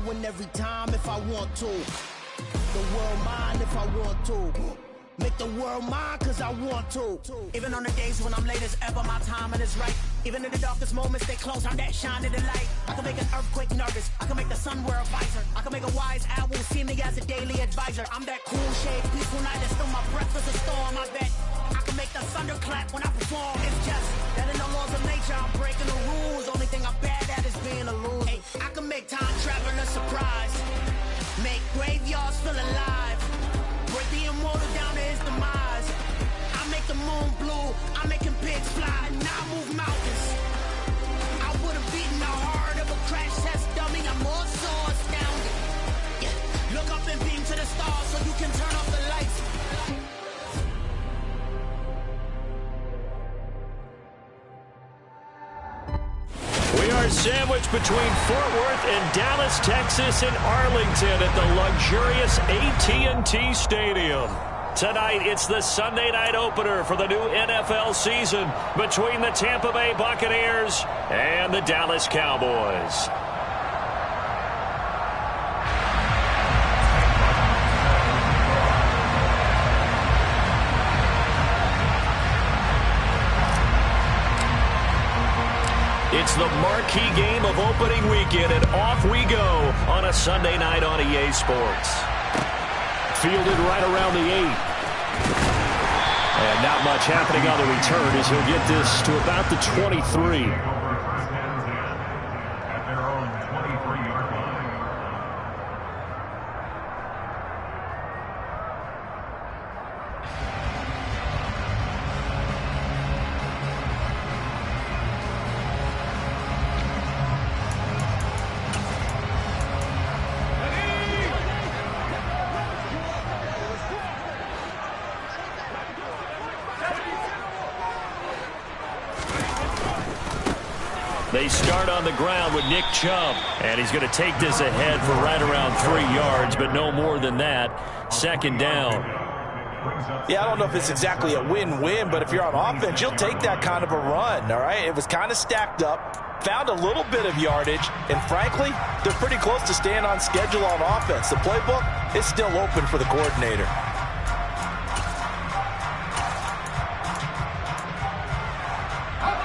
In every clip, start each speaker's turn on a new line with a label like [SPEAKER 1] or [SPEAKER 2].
[SPEAKER 1] win every time if I want to. The world mine if I want to. Make the world mine cause I want to. Even on the days when I'm late as ever, my timing is right. Even in the darkest moments, they close, I'm that shining the light. I can make an earthquake nervous, I can make the sun wear a visor. I can make a wise owl see me as a daily advisor. I'm that cool shade, peaceful night, and still my breath is a storm. I bet I can make the thunder clap when I perform. It's just that in the laws of nature, I'm breaking the rules. Only thing I'm bad at is being a loser. Hey, I can make time travel a surprise. Make graveyards feel alive. Break the immortal down to his demise. I make the moon blue, I'm making pigs fly, and I move mountains. I would have beaten the heart of a crash test dummy. I'm more so astounded. Yeah. Look up and beam to the stars so you can turn off the lights.
[SPEAKER 2] We are sandwiched between Fort Worth and Dallas, Texas, and Arlington at the luxurious AT&T Stadium. Tonight, it's the Sunday night opener for the new NFL season between the Tampa Bay Buccaneers and the Dallas Cowboys. It's the marquee game of opening weekend, and off we go on a Sunday night on EA Sports. Fielded right around the 8. And not much happening on the return as he'll get this to about the 23. They start on the ground with Nick Chubb, and he's going to take this ahead for right around 3 yards, but no more than that. Second down.
[SPEAKER 3] Yeah, I don't know if it's exactly a win-win, but if you're on offense, you'll take that kind of a run, all right? It was kind of stacked up, found a little bit of yardage, and frankly, they're pretty close to staying on schedule on offense. The playbook is still open for the coordinator.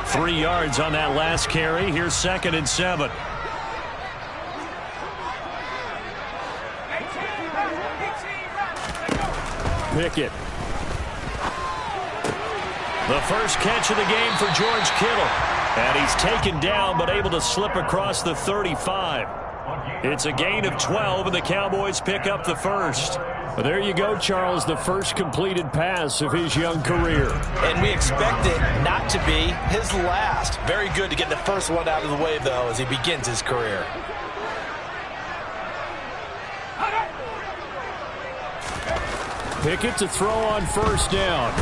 [SPEAKER 2] Three yards on that last carry. Here's 2nd and 7. Pickett. The first catch of the game for George Kittle. And he's taken down but able to slip across the 35. It's a gain of 12, and the Cowboys pick up the first. Well, there you go, Charles, the first completed pass of his young career.
[SPEAKER 3] And we expect it not to be his last. Very good to get the first one out of the way, though, as he begins his career.
[SPEAKER 2] Pickett to throw on first down.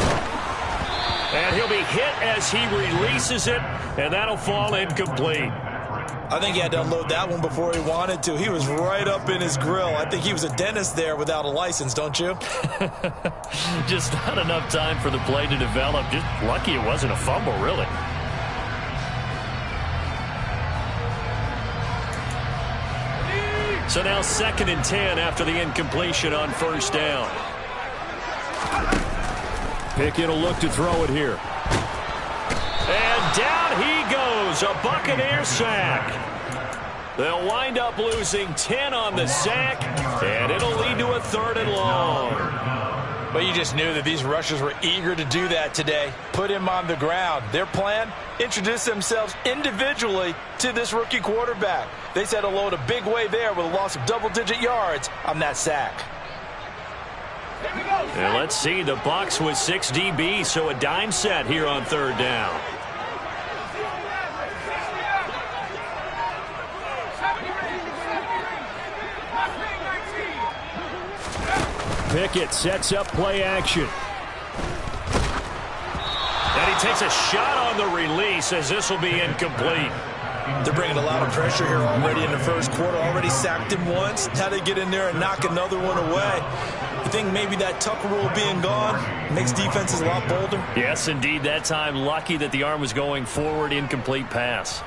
[SPEAKER 2] And he'll be hit as he releases it, and that'll fall incomplete.
[SPEAKER 3] I think he had to unload that one before he wanted to. He was right up in his grill. I think he was a dentist there without a license, don't you?
[SPEAKER 2] Just not enough time for the play to develop. Just lucky it wasn't a fumble, really. So now 2nd and 10 after the incompletion on first down. Pickett will look to throw it here. And down he goes, a Buccaneer sack. They'll wind up losing 10 on the sack, and it'll lead to a 3rd and long.
[SPEAKER 3] But you just knew that these rushers were eager to do that today. Put him on the ground. Their plan, introduce themselves individually to this rookie quarterback. They set a load a big way there with a loss of double-digit yards on that sack.
[SPEAKER 2] And let's see, the Bucks with 6 DBs, so a dime set here on 3rd down. Pickett sets up play action. And he takes a shot on the release as this will be incomplete.
[SPEAKER 3] They're bringing a lot of pressure here already in the first quarter. Already sacked him once. How they get in there and knock another one away. You think maybe that tuck rule being gone makes defenses a lot bolder?
[SPEAKER 2] Yes, indeed. That time, lucky that the arm was going forward. Incomplete pass.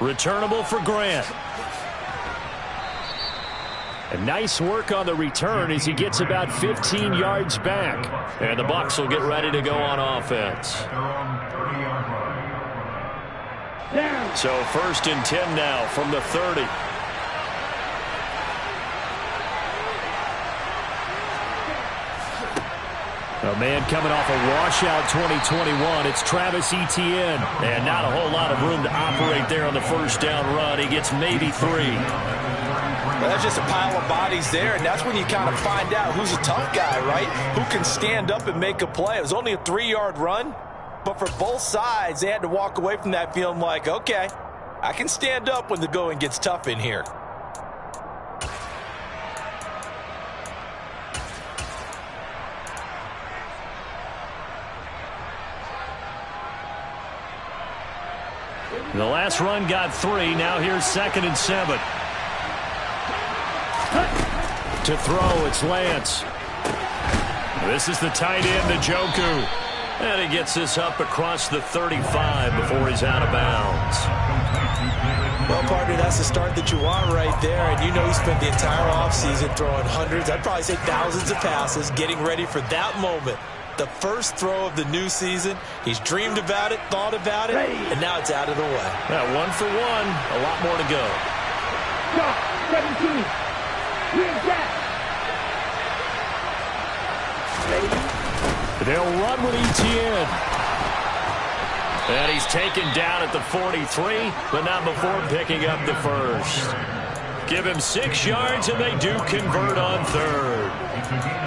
[SPEAKER 2] Returnable for Grant. And nice work on the return as he gets about 15 yards back. And the Bucks will get ready to go on offense. So 1st and 10 now from the 30. A man coming off a washout 2021. It's Travis Etienne. And not a whole lot of room to operate there on the first down run. He gets maybe 3.
[SPEAKER 3] Well, that's just a pile of bodies there, and that's when you kind of find out who's a tough guy, right? Who can stand up and make a play. It was only a 3-yard run, but for both sides, they had to walk away from that feeling like, okay, I can stand up when the going gets tough in here.
[SPEAKER 2] The last run got 3. Now here's 2nd and 7. To throw, it's Lance. This is the tight end, Njoku. And he gets this up across the 35 before he's out of bounds.
[SPEAKER 3] Well, partner, that's the start that you want right there. And you know he spent the entire offseason throwing hundreds, I'd probably say thousands of passes, getting ready for that moment. The first throw of the new season. He's dreamed about it, thought about it, and now it's out of the way.
[SPEAKER 2] Yeah, 1 for 1. A lot more to go.
[SPEAKER 1] 17. Here's that.
[SPEAKER 2] They'll run with Etienne. And he's taken down at the 43, but not before picking up the first. Give him 6 yards, and they do convert on 3rd.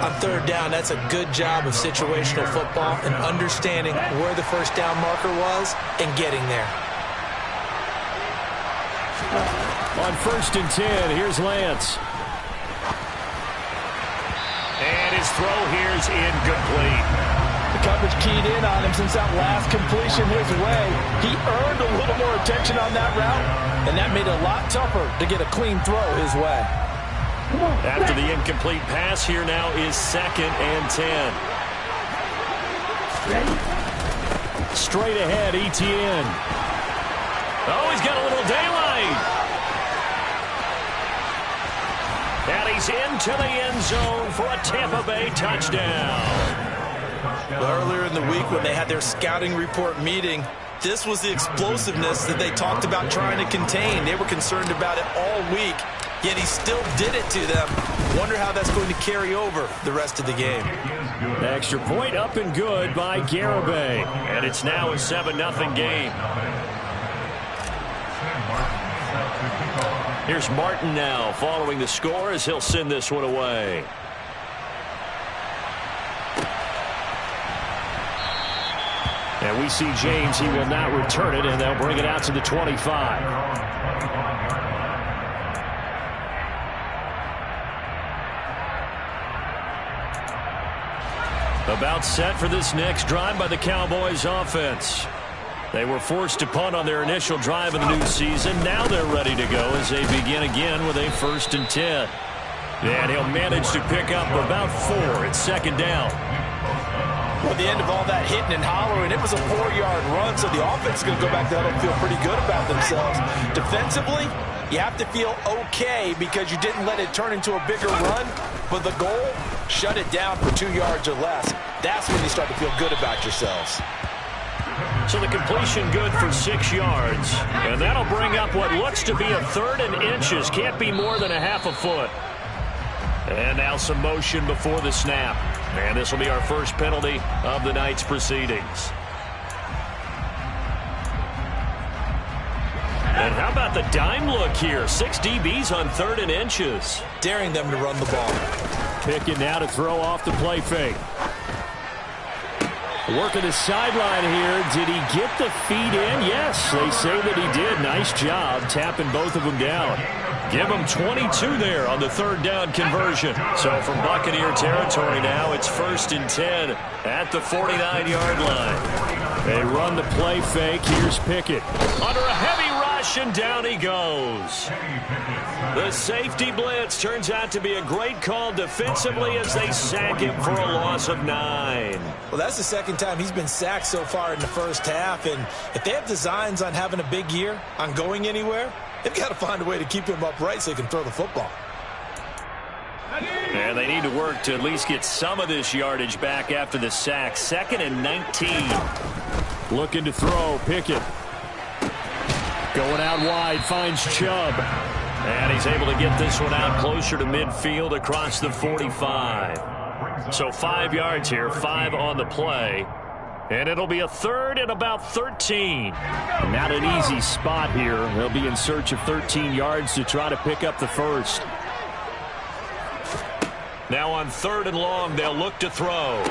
[SPEAKER 3] On 3rd down, that's a good job of situational football and understanding where the first down marker was and getting there.
[SPEAKER 2] On 1st and 10, here's Lance. And his throw here's incomplete.
[SPEAKER 3] The coverage keyed in on him since that last completion his way. He earned a little more attention on that route, and that made it a lot tougher to get a clean throw his way.
[SPEAKER 2] After the incomplete pass, here now is 2nd and 10. Straight ahead, Etienne. Oh, he's got a little daylight. And he's into the end zone for a Tampa Bay touchdown.
[SPEAKER 3] Earlier in the week when they had their scouting report meeting, this was the explosiveness that they talked about trying to contain. They were concerned about it all week, yet he still did it to them. Wonder how that's going to carry over the rest of the game.
[SPEAKER 2] Extra point up and good by Garibay. And it's now a 7-0 game. Here's Martin now following the score as he'll send this one away. And we see James. He will not return it, and they'll bring it out to the 25. About set for this next drive by the Cowboys offense. They were forced to punt on their initial drive of the new season. Now they're ready to go as they begin again with a 1st and 10. And he'll manage to pick up about 4 at 2nd down.
[SPEAKER 3] Well, the end of all that hitting and hollering, it was a 4-yard run, so the offense is going to go back there and feel pretty good about themselves. Defensively, you have to feel okay because you didn't let it turn into a bigger run, but the goal, shut it down for 2 yards or less. That's when you start to feel good about yourselves.
[SPEAKER 2] So the completion good for 6 yards, and that'll bring up what looks to be a 3rd and inches. Can't be more than a half a foot. And now some motion before the snap. And this will be our first penalty of the night's proceedings. And how about the dime look here? 6 DBs on 3rd and inches.
[SPEAKER 3] Daring them to run the ball.
[SPEAKER 2] Picking now to throw off the play fake. Working the sideline here. Did he get the feet in? Yes, they say that he did. Nice job tapping both of them down. Give him 22 there on the 3rd down conversion. So from Buccaneer territory now, it's 1st and 10 at the 49-yard line. They run the play fake. Here's Pickett. Under a heavy rush, rush, and down he goes. The safety blitz turns out to be a great call defensively as they sack him for a loss of 9.
[SPEAKER 3] Well, that's the second time he's been sacked so far in the first half, and if they have designs on having a big year, on going anywhere, they've got to find a way to keep him upright so he can throw the football.
[SPEAKER 2] And they need to work to at least get some of this yardage back after the sack. 2nd and 19.
[SPEAKER 4] Looking to throw, Pickett. Going out wide, finds Chubb.
[SPEAKER 2] And he's able to get this one out closer to midfield across the 45. So 5 yards here, 5 on the play. And it'll be a 3rd and about 13.
[SPEAKER 4] Not an easy spot here. They'll be in search of 13 yards to try to pick up the first.
[SPEAKER 2] Now on 3rd and long, they'll look to throw.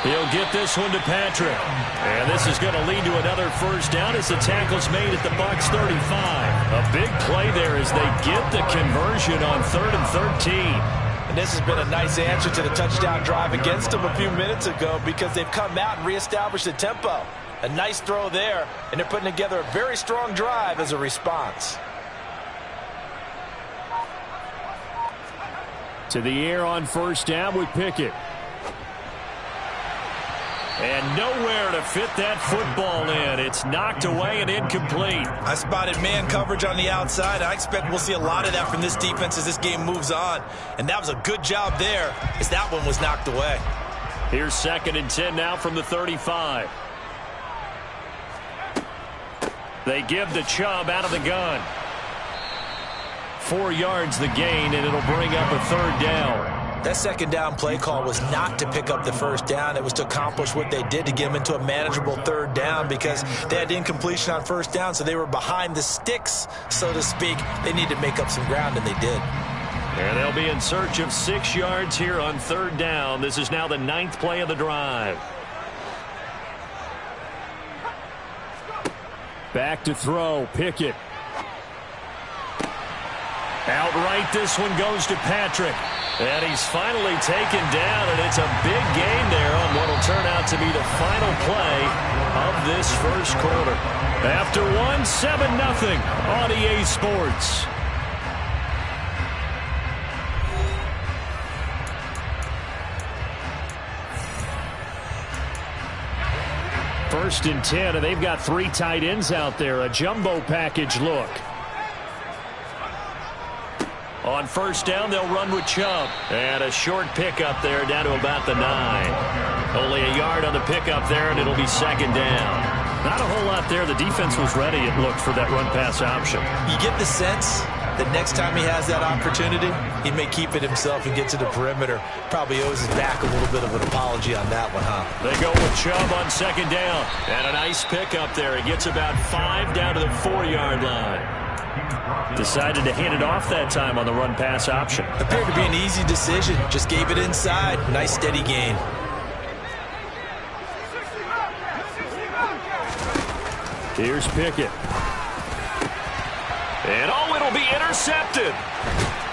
[SPEAKER 2] He'll get this one to Patrick. And this is going to lead to another first down as the tackle's made at the Bucks 35. A big play there as they get the conversion on 3rd and 13.
[SPEAKER 3] And this has been a nice answer to the touchdown drive against them a few minutes ago because they've come out and reestablished the tempo. A nice throw there, and they're putting together a very strong drive as a response.
[SPEAKER 4] To the air on first down with Pickett.
[SPEAKER 2] And nowhere to fit that football in. It's knocked away and incomplete.
[SPEAKER 3] I spotted man coverage on the outside. I expect we'll see a lot of that from this defense as this game moves on. And that was a good job there as that one was knocked away.
[SPEAKER 2] Here's 2nd and 10 now from the 35. They give the Chubb out of the gun. 4 yards the gain, and it'll bring up a 3rd down.
[SPEAKER 3] That 2nd down play call was not to pick up the first down. It was to accomplish what they did to get them into a manageable 3rd down because they had incompletion on first down, so they were behind the sticks, so to speak. They needed to make up some ground, and they did.
[SPEAKER 2] And they'll be in search of 6 yards here on 3rd down. This is now the 9th play of the drive.
[SPEAKER 4] Back to throw, Pickett.
[SPEAKER 2] Outright, this one goes to Patrick. And he's finally taken down, and it's a big gain there on what will turn out to be the final play of this first quarter. After one, 7-0 on EA Sports.
[SPEAKER 4] First and 10, and they've got 3 tight ends out there. A jumbo package look.
[SPEAKER 2] On first down, they'll run with Chubb. And a short pickup there down to about the 9. Only a yard on the pickup there, and it'll be 2nd down.
[SPEAKER 4] Not a whole lot there. The defense was ready, it looked, for that run-pass option.
[SPEAKER 3] You get the sense that next time he has that opportunity, he may keep it himself and get to the perimeter. Probably owes his back a little bit of an apology on that one, huh?
[SPEAKER 2] They go with Chubb on 2nd down. And a nice pickup there. He gets about 5 down to the 4-yard line.
[SPEAKER 4] Decided to hand it off that time on the run-pass option.
[SPEAKER 3] Appeared to be an easy decision. Just gave it inside. Nice steady gain.
[SPEAKER 4] Here's Pickett.
[SPEAKER 2] And it'll be intercepted.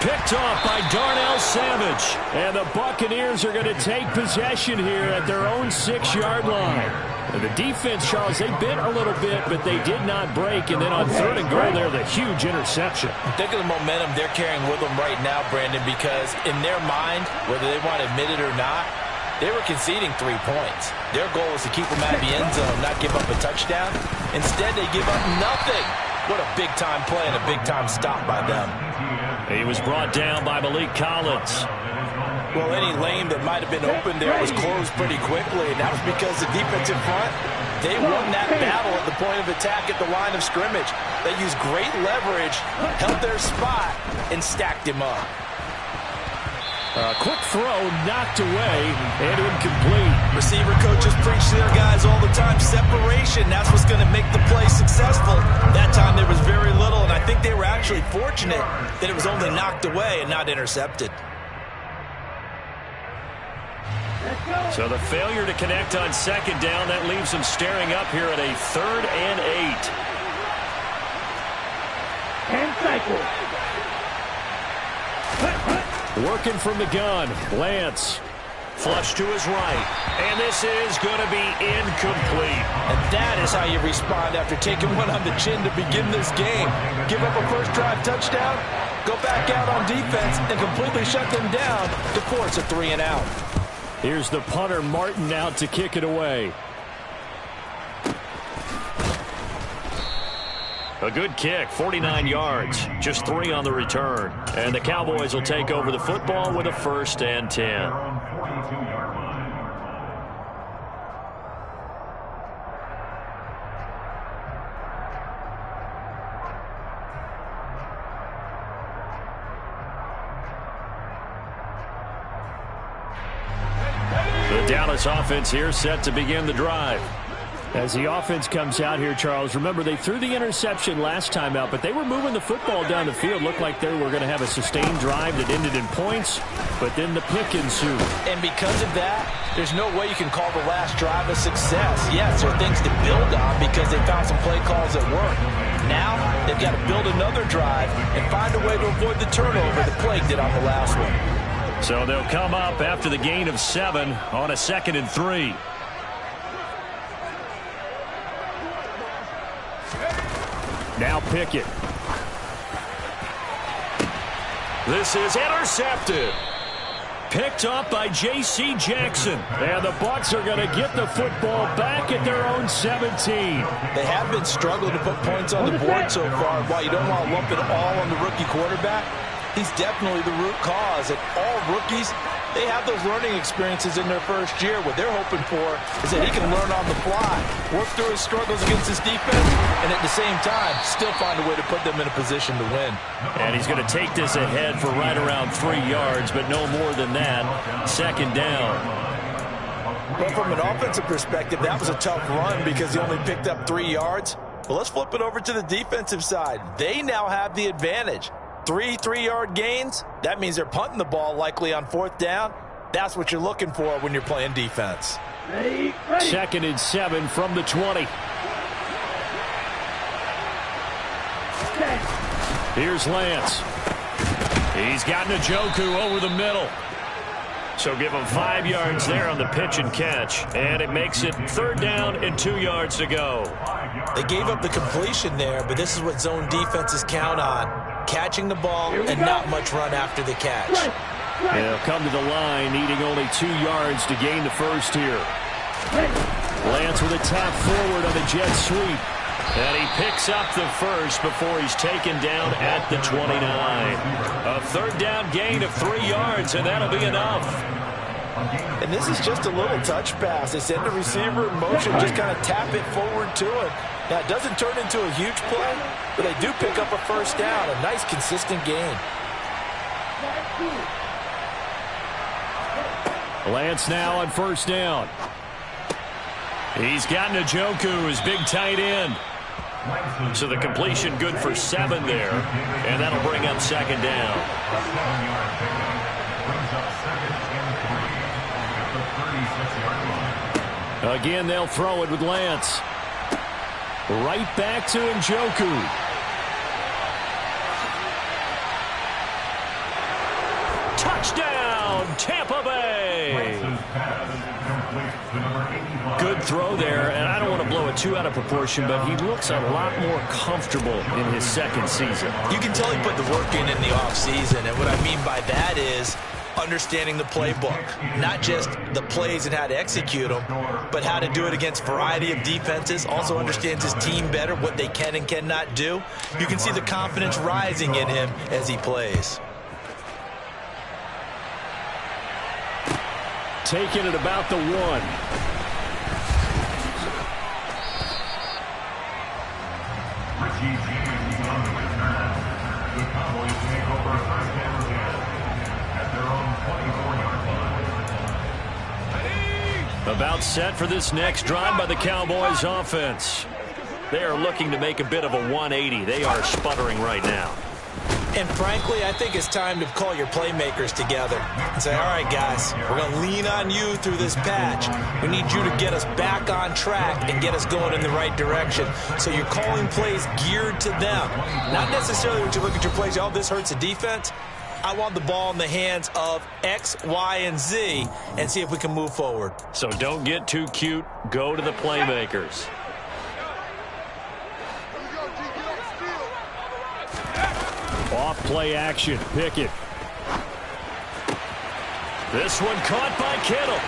[SPEAKER 4] Picked off by Darnell Savage. And the Buccaneers are going to take possession here at their own 6-yard line. And the defense, Charles, they bit a little bit, but they did not break. And then on 3rd and goal there, the huge interception.
[SPEAKER 3] Think of the momentum they're carrying with them right now, Brandon, because in their mind, whether they want to admit it or not, they were conceding 3 points. Their goal was to keep them out of the end zone, not give up a touchdown. Instead, they give up nothing. What a big-time play and a big-time stop by them.
[SPEAKER 2] He was brought down by Malik Collins.
[SPEAKER 3] Well, any lane that might have been open there was closed pretty quickly, and that was because the defensive front, they won that battle at the point of attack at the line of scrimmage. They used great leverage, held their spot, and stacked him up.
[SPEAKER 4] A quick throw knocked away and incomplete.
[SPEAKER 3] Receiver coaches preach to their guys all the time. Separation, that's what's going to make the play successful. That time there was very little, and I think they were actually fortunate that it was only knocked away and not intercepted.
[SPEAKER 2] So the failure to connect on 2nd down, that leaves them staring up here at a 3rd and 8.
[SPEAKER 5] And cycle.
[SPEAKER 4] Working from the gun, Lance.
[SPEAKER 2] Flush to his right. And this is going to be incomplete.
[SPEAKER 3] And that is how you respond after taking one on the chin to begin this game. Give up a first drive touchdown, go back out on defense, and completely shut them down to force a 3-and-out.
[SPEAKER 4] Here's the punter, Martin, out to kick it away.
[SPEAKER 2] A good kick, 49 yards, just 3 on the return. And the Cowboys will take over the football with a 1st and 10. The Dallas offense here set to begin the drive.
[SPEAKER 4] As the offense comes out here, Charles, remember they threw the interception last time out, but they were moving the football down the field. Looked like they were going to have a sustained drive that ended in points, but then the pick ensued.
[SPEAKER 3] And because of that, there's no way you can call the last drive a success. Yes, there are things to build on because they found some play calls that work. Now they've got to build another drive and find a way to avoid the turnover that plagued it on the last one.
[SPEAKER 2] So they'll come up after the gain of 7 on a 2nd and 3.
[SPEAKER 4] Now Pickett.
[SPEAKER 2] This is intercepted.
[SPEAKER 4] Picked up by J.C. Jackson. And the Bucks are going to get the football back at their own 17.
[SPEAKER 3] They have been struggling to put points on the board so far. While you don't want to lump it all on the rookie quarterback, he's definitely the root cause. And all rookies, they have those learning experiences in their first year. What they're hoping for is that he can learn on the fly, work through his struggles against his defense, and at the same time, still find a way to put them in a position to win.
[SPEAKER 2] And he's going to take this ahead for right around 3 yards, but no more than that. 2nd down.
[SPEAKER 3] But from an offensive perspective, that was a tough run because he only picked up 3 yards. But let's flip it over to the defensive side. They now have the advantage. 3 3-yard gains, that means they're punting the ball likely on 4th down. That's what you're looking for when you're playing defense.
[SPEAKER 4] 2nd and 7 from the 20. Here's Lance.
[SPEAKER 2] He's got Njoku over the middle. So give him 5 yards there on the pitch and catch. And it makes it 3rd down and 2 yards to go.
[SPEAKER 3] They gave up the completion there, but this is what zone defenses count on. Catching the ball and not much run after the catch.
[SPEAKER 4] They'll come to the line, needing only 2 yards to gain the first here. Lance with a tap forward on the jet sweep.
[SPEAKER 2] And he picks up the first before he's taken down at the 29. A 3rd down gain of 3 yards, and that'll be enough.
[SPEAKER 3] And this is just a little touch pass. They send the receiver in motion, just kind of tap it forward to him. Now, it doesn't turn into a huge play, but they do pick up a 1st down. A nice, consistent gain.
[SPEAKER 4] Lance now on 1st down.
[SPEAKER 2] He's got Njoku, his big tight end. So the completion good for 7 there, and that'll bring up 2nd down.
[SPEAKER 4] Again, they'll throw it with Lance. Right back to Njoku.
[SPEAKER 2] Touchdown, Tampa Bay.
[SPEAKER 4] Good throw there, and I don't want to blow it too out of proportion, but he looks a lot more comfortable in his 2nd season.
[SPEAKER 3] You can tell he put the work in the offseason, and what I mean by that is understanding the playbook, not just the plays and how to execute them, but how to do it against a variety of defenses. Also understands his team better, what they can and cannot do. You can see the confidence rising in him as he plays.
[SPEAKER 4] Taking it about the 1.
[SPEAKER 2] About set for this next drive by the Cowboys offense. They are looking to make a bit of a 180. They are sputtering right now.
[SPEAKER 3] And frankly, I think it's time to call your playmakers together and say, all right, guys, we're going to lean on you through this patch. We need you to get us back on track and get us going in the right direction. So you're calling plays geared to them. Not necessarily when you look at your plays, oh, this hurts the defense. I want the ball in the hands of X, Y, and Z and see if we can move forward.
[SPEAKER 2] So don't get too cute. Go to the playmakers.
[SPEAKER 4] Off play action. Pickett.
[SPEAKER 2] This one caught by Kittle.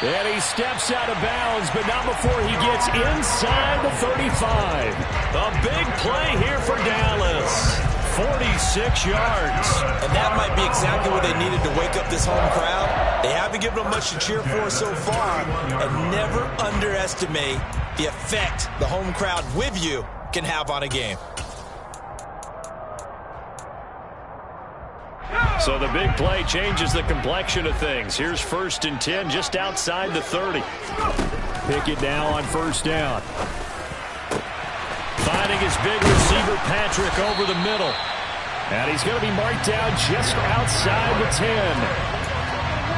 [SPEAKER 4] And he steps out of bounds, but not before he gets inside the 35.
[SPEAKER 2] A big play here for Dallas. 46 yards.
[SPEAKER 3] And that might be exactly what they needed to wake up this home crowd. They haven't given them much to cheer for so far. And never underestimate the effect the home crowd with you can have on a game.
[SPEAKER 2] So the big play changes the complexion of things. Here's 1st and 10 just outside the 30.
[SPEAKER 4] Pickett now on 1st down.
[SPEAKER 2] Finding his big receiver Patrick over the middle.
[SPEAKER 4] And he's going to be marked down just outside the 10.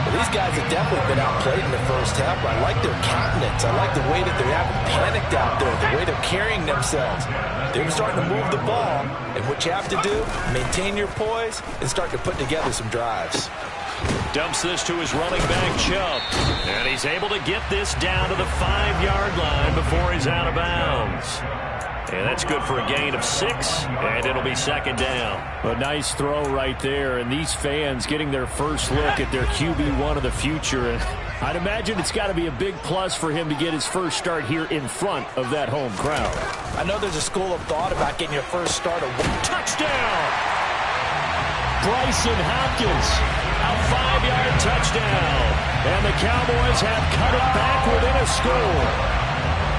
[SPEAKER 3] Well, these guys have definitely been outplayed in the first half. I like their countenance. I like the way that they haven't panicked out there, the way they're carrying themselves. They're starting to move the ball, and what you have to do, maintain your poise and start to put together some drives.
[SPEAKER 2] Dumps this to his running back, Chubb. And he's able to get this down to the 5-yard line before he's out of bounds. And that's good for a gain of 6, and it'll be 2nd down.
[SPEAKER 4] A nice throw right there, and these fans getting their first look at their QB1 of the future. And I'd imagine it's got to be a big plus for him to get his first start here in front of that home crowd.
[SPEAKER 3] I know there's a school of thought about getting your first start.
[SPEAKER 2] Touchdown! Bryson Hopkins, a 5-yard touchdown. And the Cowboys have cut it back within a score.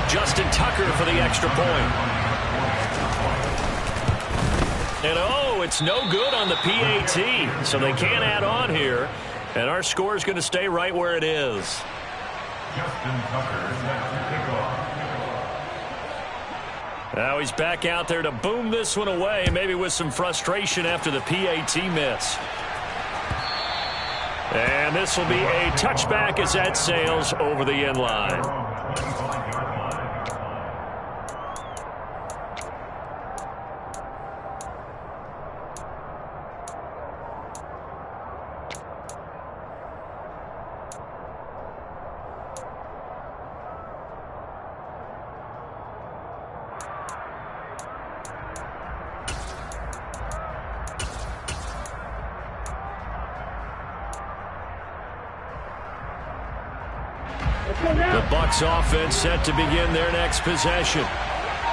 [SPEAKER 2] Justin Tucker for the extra point. And oh, it's no good on the PAT, so they can't add on here. And our score is going to stay right where it is.
[SPEAKER 5] Justin Tucker set to kick off.
[SPEAKER 2] Now he's back out there to boom this one away, maybe with some frustration after the PAT miss. And this will be a touchback as that sails over the end line. The Bucks offense set to begin their next possession.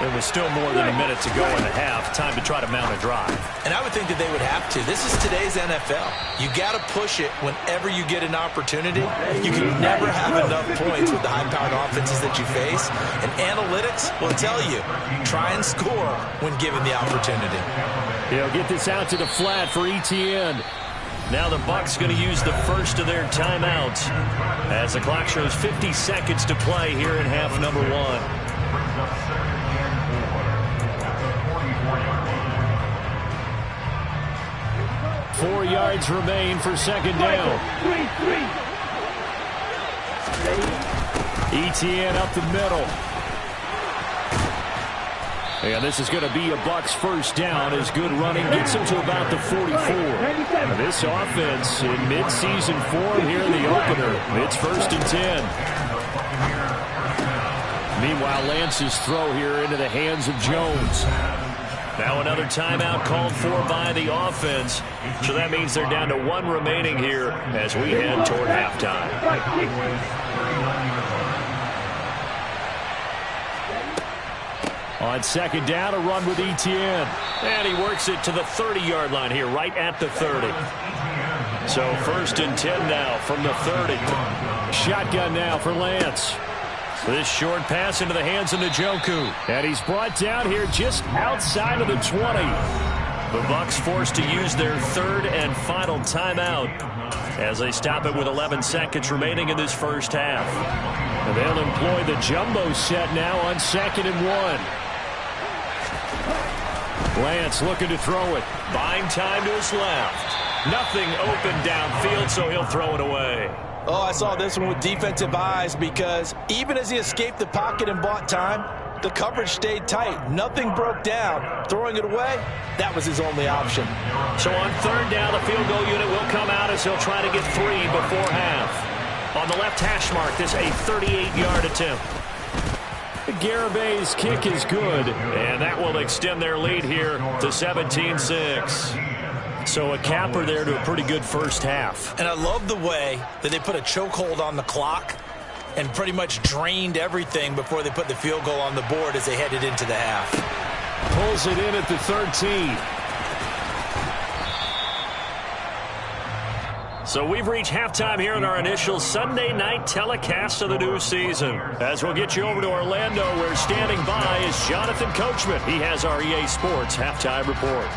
[SPEAKER 2] There was still more than a minute to go in the half. Time to try to mount a drive.
[SPEAKER 3] And I would think that they would have to. This is today's NFL. You got to push it whenever you get an opportunity. You can never have enough points with the high-powered offenses that you face. And analytics will tell you, try and score when given the opportunity.
[SPEAKER 4] He'll get this out to the flat for ETN.
[SPEAKER 2] Now the Bucks going to use the first of their timeouts as the clock shows 50 seconds to play here in half number 1.
[SPEAKER 4] 4 yards remain for 2nd down. ETN up the middle. And this is going to be a Bucks first down as good running gets him to about the 44. This offense in mid-season form here in the opener. It's 1st and 10. Meanwhile, Lance's throw here into the hands of Jones.
[SPEAKER 2] Now another timeout called for by the offense. So that means they're down to 1 remaining here as we head toward halftime.
[SPEAKER 4] On 2nd down, a run with ETN.
[SPEAKER 2] And he works it to the 30-yard line here, right at the 30. So 1st and 10 now from the 30.
[SPEAKER 4] Shotgun now for Lance.
[SPEAKER 2] This short pass into the hands of Njoku.
[SPEAKER 4] And he's brought down here just outside of the 20.
[SPEAKER 2] The Bucks forced to use their 3rd and final timeout as they stop it with 11 seconds remaining in this first half.
[SPEAKER 4] And they'll employ the jumbo set now on 2nd and 1. Lance looking to throw it.
[SPEAKER 2] Buying time to his left. Nothing open downfield, so he'll throw it away.
[SPEAKER 3] Oh, I saw this one with defensive eyes because even as he escaped the pocket and bought time, The coverage stayed tight. Nothing broke down. Throwing it away, that was his only option.
[SPEAKER 2] So on third down, the field goal unit will come out as he'll try to get 3 before half. On the left hash mark, this a 38-yard attempt.
[SPEAKER 4] Garabay's kick is good.
[SPEAKER 2] And that will extend their lead here to 17-6.
[SPEAKER 4] So a capper there to a pretty good first half.
[SPEAKER 3] And I love the way that they put a chokehold on the clock and pretty much drained everything before they put the field goal on the board as they headed into the half.
[SPEAKER 4] Pulls it in at the 13.
[SPEAKER 2] So we've reached halftime here in our initial Sunday night telecast of the new season. As we'll get you over to Orlando, where standing by is Jonathan Coachman. He has our EA Sports halftime report.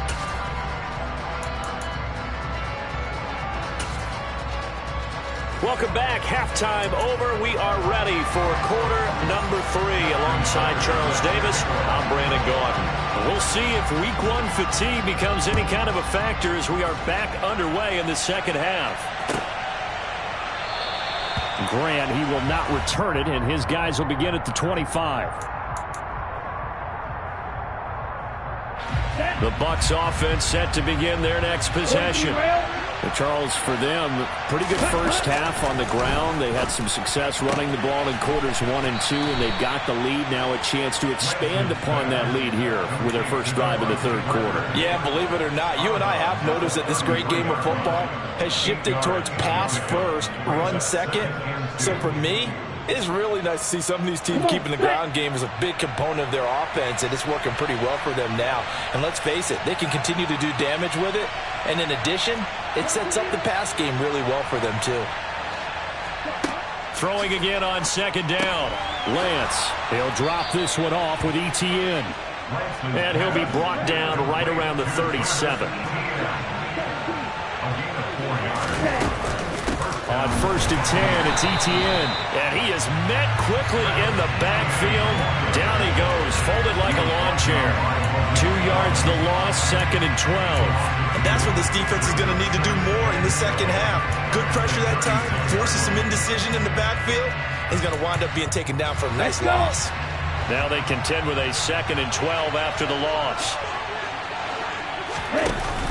[SPEAKER 2] Welcome back. Halftime over. We are ready for quarter number 3. Alongside Charles Davis, I'm Brandon Gaudin. We'll see if week 1 fatigue becomes any kind of a factor as we are back underway in the second half.
[SPEAKER 4] Grant, he will not return it, and his guys will begin at the 25. The Bucks offense set to begin their next possession. Charles, for them, pretty good first half on the ground. They had some success running the ball in quarters 1 and 2, and they've got the lead now, a chance to expand upon that lead here with their first drive of the third quarter.
[SPEAKER 3] Yeah, believe it or not, you and I have noticed that this great game of football has shifted towards pass first, run second. So for me, it's really nice to see some of these teams keeping the ground game as a big component of their offense, and it's working pretty well for them now. And let's face it, they can continue to do damage with it. And in addition, it sets up the pass game really well for them, too.
[SPEAKER 2] Throwing again on second down.
[SPEAKER 4] Lance, he'll drop this one off with ETN.
[SPEAKER 2] And he'll be brought down right around the 37.
[SPEAKER 4] On first and 10, it's ETN.
[SPEAKER 2] And he is met quickly in the backfield. Down he goes, folded like a lawn chair. 2 yards the loss, second and 12.
[SPEAKER 3] And that's what this defense is going to need to do more in the second half. Good pressure that time, forces some indecision in the backfield. He's going to wind up being taken down for a nice loss.
[SPEAKER 2] Now they contend with a second and 12 after the loss.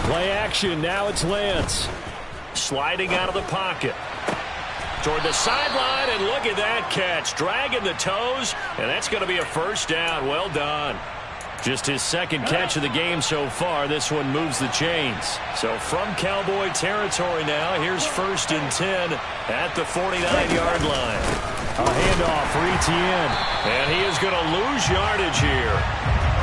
[SPEAKER 4] Play action, now it's Lance.
[SPEAKER 2] Sliding out of the pocket. Toward the sideline, and look at that catch. Dragging the toes, and that's going to be a first down. Well done. Just his second catch of the game so far. This one moves the chains. So from Cowboy territory now, here's first and 10 at the 49-yard line.
[SPEAKER 4] A handoff for ETN.
[SPEAKER 2] And he is going to lose yardage here.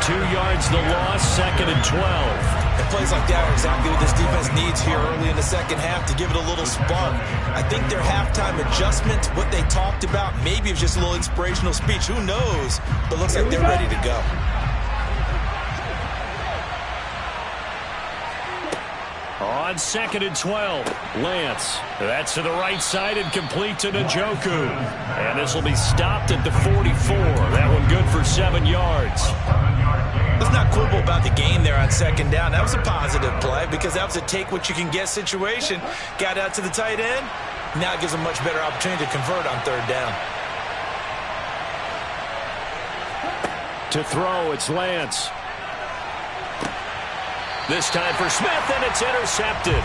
[SPEAKER 2] 2 yards the loss, second and 12.
[SPEAKER 3] And plays like that are exactly what this defense needs here early in the second half to give it a little spark. I think their halftime adjustment, what they talked about, maybe it was just a little inspirational speech. Who knows? But looks like they're ready to go.
[SPEAKER 2] On second and 12, Lance. That's to the right side and complete to Njoku. And this will be stopped at the 44. That one good for 7 yards.
[SPEAKER 3] Let's not quibble about the gain there on second down. That was a positive play because that was a take-what-you-can-get situation. Got out to the tight end. Now it gives them much better opportunity to convert on third down.
[SPEAKER 4] To throw, it's Lance.
[SPEAKER 2] This time for Smith, and it's intercepted.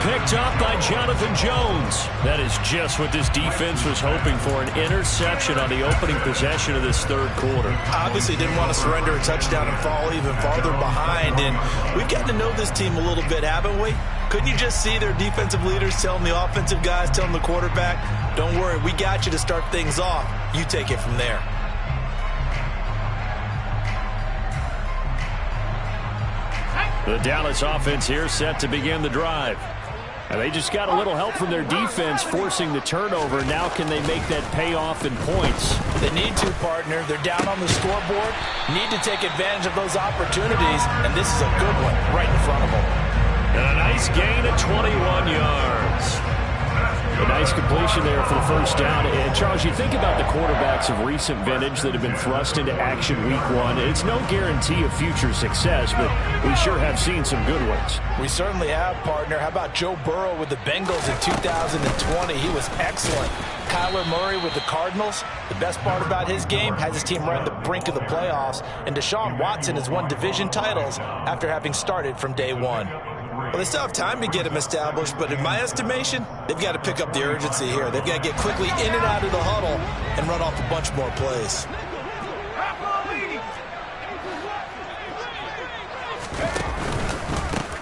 [SPEAKER 2] Picked up by Jonathan Jones. That is just what this defense was hoping for, an interception on the opening possession of this third quarter.
[SPEAKER 3] Obviously didn't want to surrender a touchdown and fall even farther behind, and we've gotten to know this team a little bit, haven't we? Couldn't you just see their defensive leaders telling the offensive guys, telling the quarterback, don't worry, we got you to start things off. You take it from there.
[SPEAKER 2] The Dallas offense here set to begin the drive.
[SPEAKER 4] And they just got a little help from their defense forcing the turnover. Now can they make that pay off in points?
[SPEAKER 3] They need to, partner. They're down on the scoreboard. Need to take advantage of those opportunities, and this is a good one right in front of them.
[SPEAKER 2] And a nice gain of 21 yards.
[SPEAKER 4] A nice completion there for the first down. And, Charles, you think about the quarterbacks of recent vintage that have been thrust into action week one. It's no guarantee of future success, but we sure have seen some good ones.
[SPEAKER 3] We certainly have, partner. How about Joe Burrow with the Bengals in 2020? He was excellent. Kyler Murray with the Cardinals, the best part about his game, has his team right on the brink of the playoffs, and Deshaun Watson has won division titles after having started from day one.
[SPEAKER 6] Well, they still have time to get him established, but in my estimation, they've got to pick up the urgency here. They've got to get quickly in and out of the huddle and run off a bunch more plays.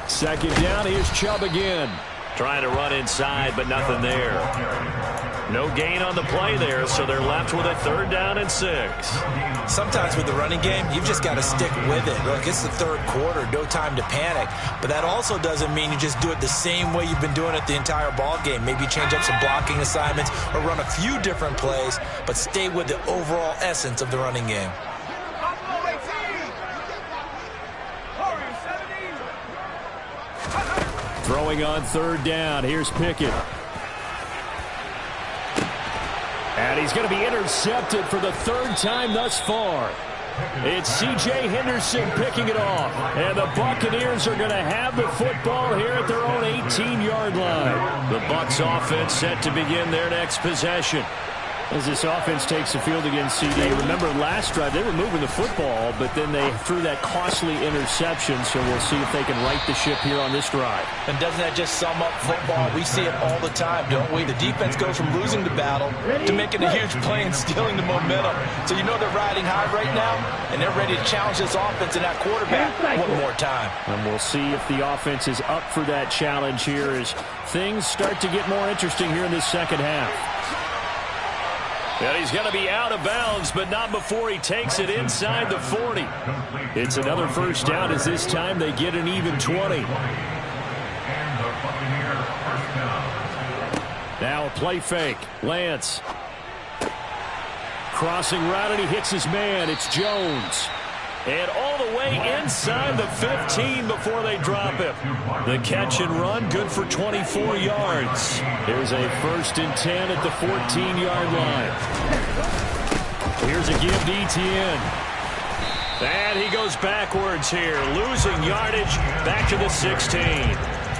[SPEAKER 4] Second down, here's Chubb again.
[SPEAKER 2] Trying to run inside, but nothing there. No gain on the play there, so they're left with a 3rd down and 6.
[SPEAKER 6] Sometimes with the running game, you've just got to stick with it. Look, it's the 3rd quarter, no time to panic. But that also doesn't mean you just do it the same way you've been doing it the entire ball game. Maybe change up some blocking assignments or run a few different plays, but stay with the overall essence of the running game.
[SPEAKER 4] Throwing on 3rd down. Here's Pickett. And he's going to be intercepted for the 3rd time thus far. It's C.J. Henderson picking it off. And the Buccaneers are going to have the football here at their own 18-yard line. The Bucks offense set to begin their next possession. As this offense takes the field against CD, remember last drive they were moving the football, but then they threw that costly interception, so we'll see if they can right the ship here on this drive.
[SPEAKER 3] And doesn't that just sum up football? We see it all the time, don't we? The defense goes from losing the battle to making a huge play and stealing the momentum. So you know they're riding high right now, and they're ready to challenge this offense and that quarterback one more time.
[SPEAKER 4] And we'll see if the offense is up for that challenge here as things start to get more interesting here in this second half.
[SPEAKER 2] And he's going to be out of bounds, but not before he takes it inside the 40.
[SPEAKER 4] It's another 1st down as this time they get an even 20. Now a play fake. Lance. Crossing route, and he hits his man. It's Jones.
[SPEAKER 2] And all the way inside the 15 before they drop him. The catch and run, good for 24 yards.
[SPEAKER 4] There's a 1st and 10 at the 14-yard line. Here's a give to Etienne.
[SPEAKER 2] And he goes backwards here, losing yardage back to the 16.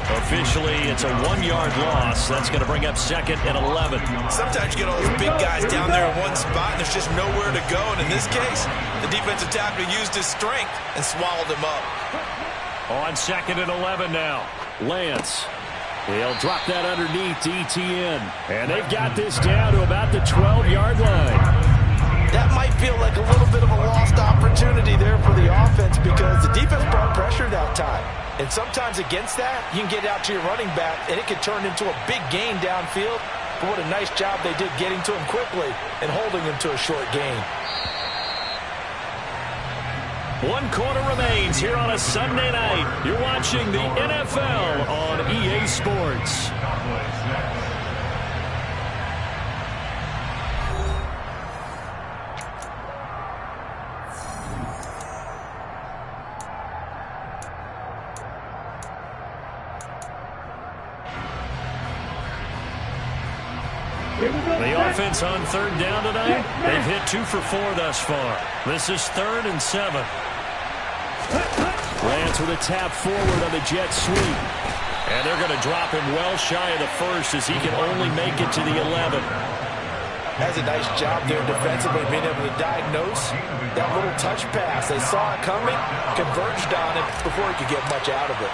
[SPEAKER 2] Officially, it's a 1-yard loss. That's going to bring up 2nd and 11.
[SPEAKER 6] Sometimes you get all those big guys down there in one spot, and there's just nowhere to go. And in this case, the defensive tackle used his strength and swallowed him up.
[SPEAKER 2] On 2nd and 11 now.
[SPEAKER 4] Lance. He'll drop that underneath to Etienne. And they've got this down to about the 12-yard line.
[SPEAKER 3] That might feel like a little bit of a lost opportunity there for the offense because the defense brought pressure that time. And sometimes against that, you can get out to your running back, and it can turn into a big gain downfield. But what a nice job they did getting to him quickly and holding him to a short gain.
[SPEAKER 2] 1 quarter remains here on a Sunday night. You're watching the NFL on EA Sports. The offense on 3rd down tonight, they've hit 2 for 4 thus far. This is 3rd and 7.
[SPEAKER 4] Lance with a tap forward on the jet sweep.
[SPEAKER 2] And they're going to drop him well shy of the 1st as he can only make it to the 11.
[SPEAKER 3] Has a nice job there defensively being able to diagnose that little touch pass. They saw it coming, converged on it before he could get much out of it.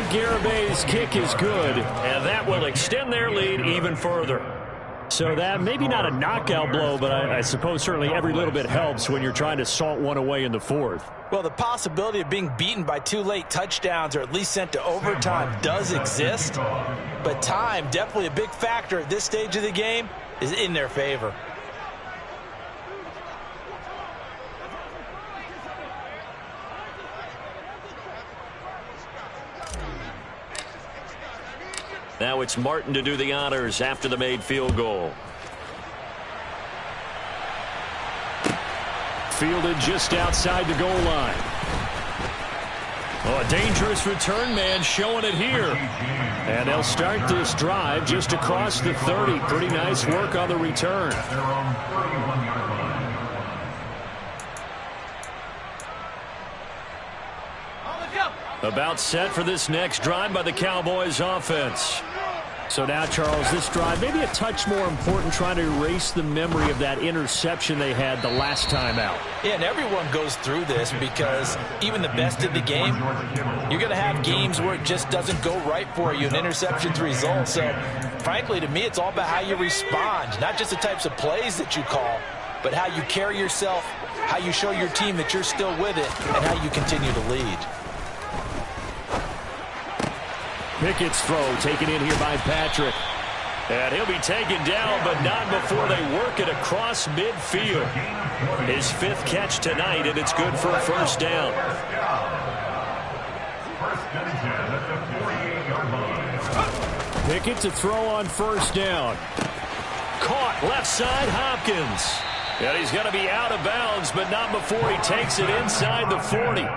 [SPEAKER 4] Garabay's kick is good,
[SPEAKER 2] and that will extend their lead even further.
[SPEAKER 4] So that maybe not a knockout blow, but I suppose certainly every little bit helps when you're trying to salt one away in the 4th.
[SPEAKER 3] Well, the possibility of being beaten by 2 late touchdowns or at least sent to overtime does exist, but time, definitely a big factor at this stage of the game, is in their favor.
[SPEAKER 2] Now it's Martin to do the honors after the made field goal.
[SPEAKER 4] Fielded just outside the goal line.
[SPEAKER 2] Oh, a dangerous return man showing it here.
[SPEAKER 4] And they'll start this drive just across the 30. Pretty nice work on the return.
[SPEAKER 2] About set for this next drive by the Cowboys offense.
[SPEAKER 4] So now, Charles, this drive maybe a touch more important, trying to erase the memory of that interception they had the last time out.
[SPEAKER 6] Yeah, and everyone goes through this because even the best in the game, you're going to have games where it just doesn't go right for you, and interceptions result. So, frankly, to me, it's all about how you respond, not just the types of plays that you call, but how you carry yourself, how you show your team that you're still with it, and how you continue to lead.
[SPEAKER 4] Pickett's throw taken in here by Patrick.
[SPEAKER 2] And he'll be taken down, but not before they work it across midfield. His 5th catch tonight, and it's good for a first down.
[SPEAKER 4] Pickett to throw on first down.
[SPEAKER 2] Caught left side, Hopkins. And he's going to be out of bounds, but not before he takes it inside the 40.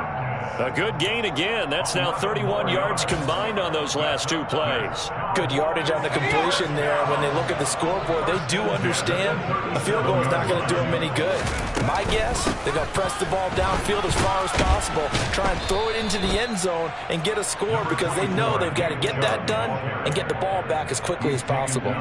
[SPEAKER 2] A good gain again. That's now 31 yards combined on those last 2 plays.
[SPEAKER 6] Good yardage on the completion there. When they look at the scoreboard, they do understand a field goal is not going to do them any good. My guess, they're going to press the ball downfield as far as possible, try and throw it into the end zone and get a score because they know they've got to get that done and get the ball back as quickly as possible.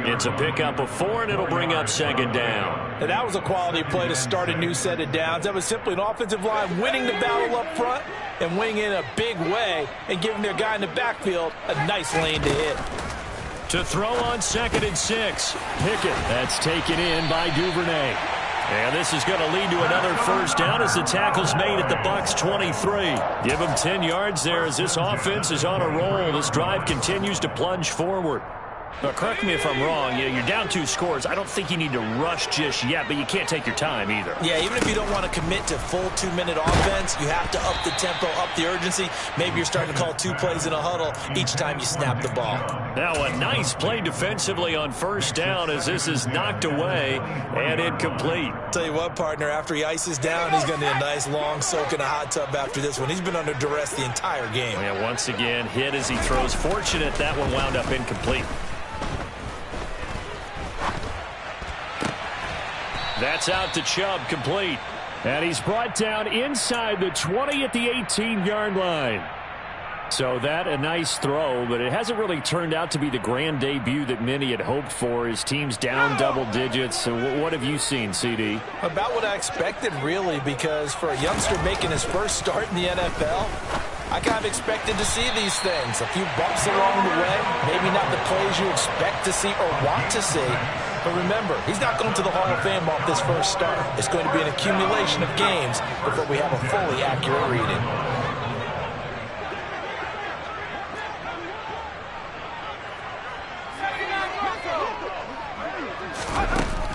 [SPEAKER 2] It's a pickup of 4, and it'll bring up second down.
[SPEAKER 6] And that was a quality play to start a new set of downs. That was simply an offensive line winning the battle up front and winning in a big way and giving their guy in the backfield a nice lane to hit.
[SPEAKER 2] To throw on 2nd and 6.
[SPEAKER 4] Pickett, that's taken in by Duvernay.
[SPEAKER 2] And this is going to lead to another first down as the tackle's made at the Bucks 23. Give them 10 yards there as this offense is on a roll. This drive continues to plunge forward. Now, correct me if I'm wrong. You're down 2 scores. I don't think you need to rush just yet, but you can't take your time either.
[SPEAKER 6] Yeah, even if you don't want to commit to full 2-minute offense, you have to up the tempo, up the urgency. Maybe you're starting to call 2 plays in a huddle each time you snap the ball.
[SPEAKER 2] Now a nice play defensively on first down as this is knocked away and incomplete.
[SPEAKER 6] Tell you what, partner, after he ices down, he's going to need a nice long soak in a hot tub after this one. He's been under duress the entire game.
[SPEAKER 2] Yeah, once again, hit as he throws. Fortunate that one wound up incomplete. That's out to Chubb, complete.
[SPEAKER 4] And he's brought down inside the 20 at the 18-yard line. So that a nice throw, but it hasn't really turned out to be the grand debut that many had hoped for. His team's down double digits. So what have you seen, CD?
[SPEAKER 6] About what I expected, really, because for a youngster making his first start in the NFL, I kind of expected to see these things. A few bumps along the way, maybe not the plays you expect to see or want to see. But remember, he's not going to the Hall of Fame off this first start. It's going to be an accumulation of games before we have a fully accurate reading.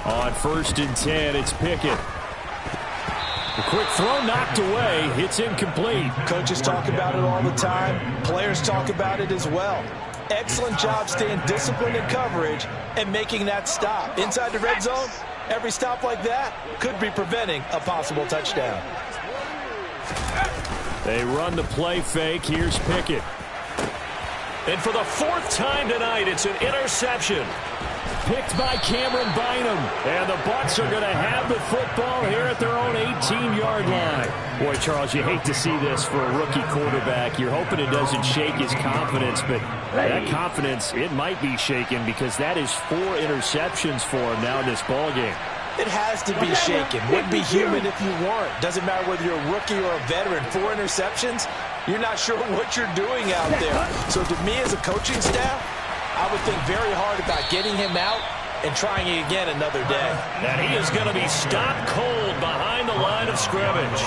[SPEAKER 4] On 1st and 10, it's Pickett. The quick throw knocked away. It's incomplete.
[SPEAKER 6] Coaches talk about it all the time. Players talk about it as well. Excellent job staying disciplined in coverage and making that stop. Inside the red zone, every stop like that could be preventing a possible touchdown.
[SPEAKER 4] They run the play fake. Here's Pickett.
[SPEAKER 2] And for the 4th time tonight, it's an interception.
[SPEAKER 4] Picked by Cameron Bynum. And the Bucks are going to have the football here at their own 18-yard line. Boy, Charles, you hate to see this for a rookie quarterback. You're hoping it doesn't shake his confidence, but that confidence, it might be shaken because that is 4 interceptions for him now in this ballgame.
[SPEAKER 6] It has to be shaken. Wouldn't be human if you weren't. Doesn't matter whether you're a rookie or a veteran. 4 interceptions, you're not sure what you're doing out there. So to me as a coaching staff, I would think very hard about getting him out and trying it again another day.
[SPEAKER 2] And he is going to be stopped cold behind the line of scrimmage.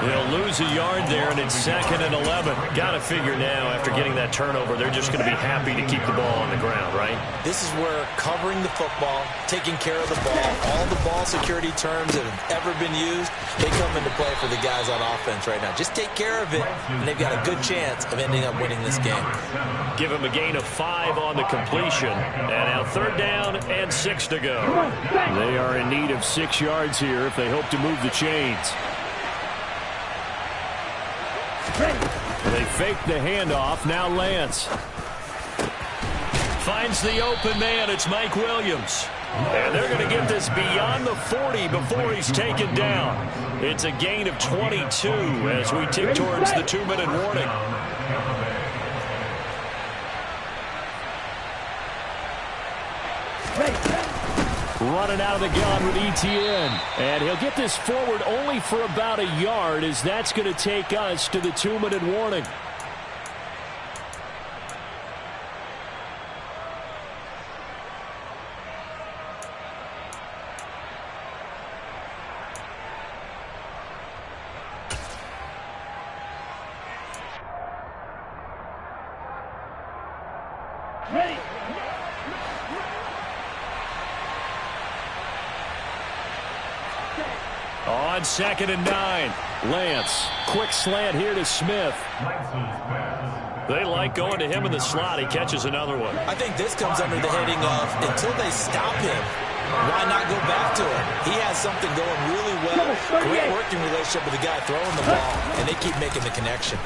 [SPEAKER 2] They'll lose a yard there, and it's 2nd and 11. Got to figure now, after getting that turnover, they're just going to be happy to keep the ball on the ground, right?
[SPEAKER 6] This is where covering the football, taking care of the ball, all the ball security terms that have ever been used, they come into play for the guys on offense right now. Just take care of it, and they've got a good chance of ending up winning this game.
[SPEAKER 2] Give him a gain of 5 on the completion. And now 3rd down and 6 to go.
[SPEAKER 4] They are in need of 6 yards here if they hope to move the chains. They fake the handoff. Now Lance
[SPEAKER 2] finds the open man. It's Mike Williams. And they're going to get this beyond the 40 before he's taken down. It's a gain of 22 as we tick towards the 2-minute warning.
[SPEAKER 4] running out of the gun with Etienne. And he'll get this forward only for about a yard, as that's going to take us to the 2-minute warning.
[SPEAKER 5] Ready.
[SPEAKER 4] On 2nd and 9, Lance. Quick slant here to Smith.
[SPEAKER 2] They like going to him in the slot. He catches another one.
[SPEAKER 6] I think this comes under the heading of, until they stop him, why not go back to him? He has something going really well. Great working relationship with the guy throwing the ball, and they keep making the connection.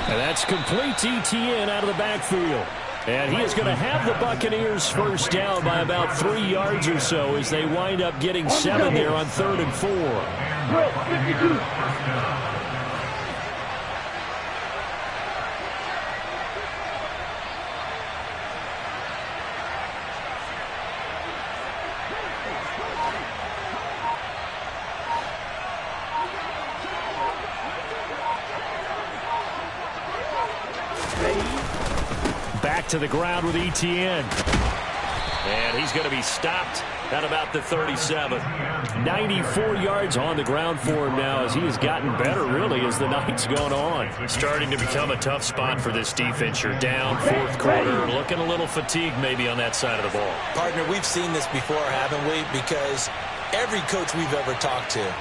[SPEAKER 4] And that's complete to Etienne out of the backfield. And he is going to have the Buccaneers first down by about 3 yards or so as they wind up getting 7 there on 3rd and 4. Back to the ground with Etienne.
[SPEAKER 2] And he's going to be stopped at about the 37.
[SPEAKER 4] 94 yards on the ground for him now as he has gotten better, really, as the night's gone on.
[SPEAKER 2] Starting to become a tough spot for this defense. You're down 4th quarter, looking a little fatigued maybe on that side of the ball.
[SPEAKER 6] Partner, we've seen this before, haven't we? Because every coach we've ever talked to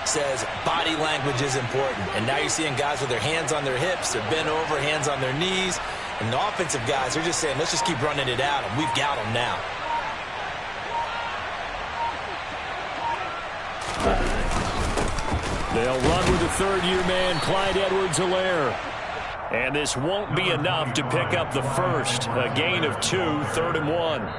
[SPEAKER 6] says body language is important. And now you're seeing guys with their hands on their hips, they're bent over, hands on their knees. And the offensive guys are just saying, let's just keep running it out, and we've got them now.
[SPEAKER 4] They'll run with the 3rd-year man, Clyde Edwards-Helaire. And this won't be enough to pick up the first. A gain of 2, 3rd and 1.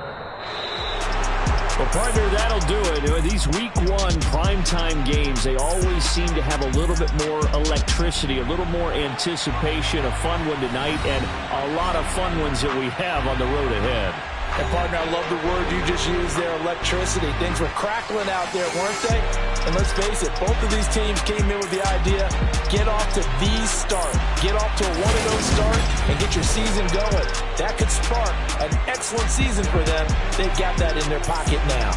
[SPEAKER 4] Well, partner, that'll do it. These Week 1 primetime games, they always seem to have a little bit more electricity, a little more anticipation. A fun one tonight, and a lot of fun ones that we have on the road ahead.
[SPEAKER 3] And, partner, I love the word you just used there, electricity. Things were crackling out there, weren't they? And let's face it, both of these teams came in with the idea, get off to the start. Get off to a 1-0 start and get your season going. That could spark an excellent season for them. They've got that in their pocket now.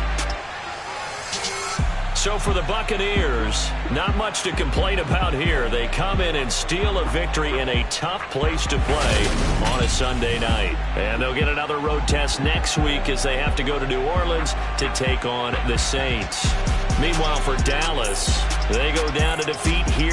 [SPEAKER 2] So for the Buccaneers, not much to complain about here. They come in and steal a victory in a tough place to play on a Sunday night. And they'll get another road test next week as they have to go to New Orleans to take on the Saints. Meanwhile, for Dallas, they go down to defeat here.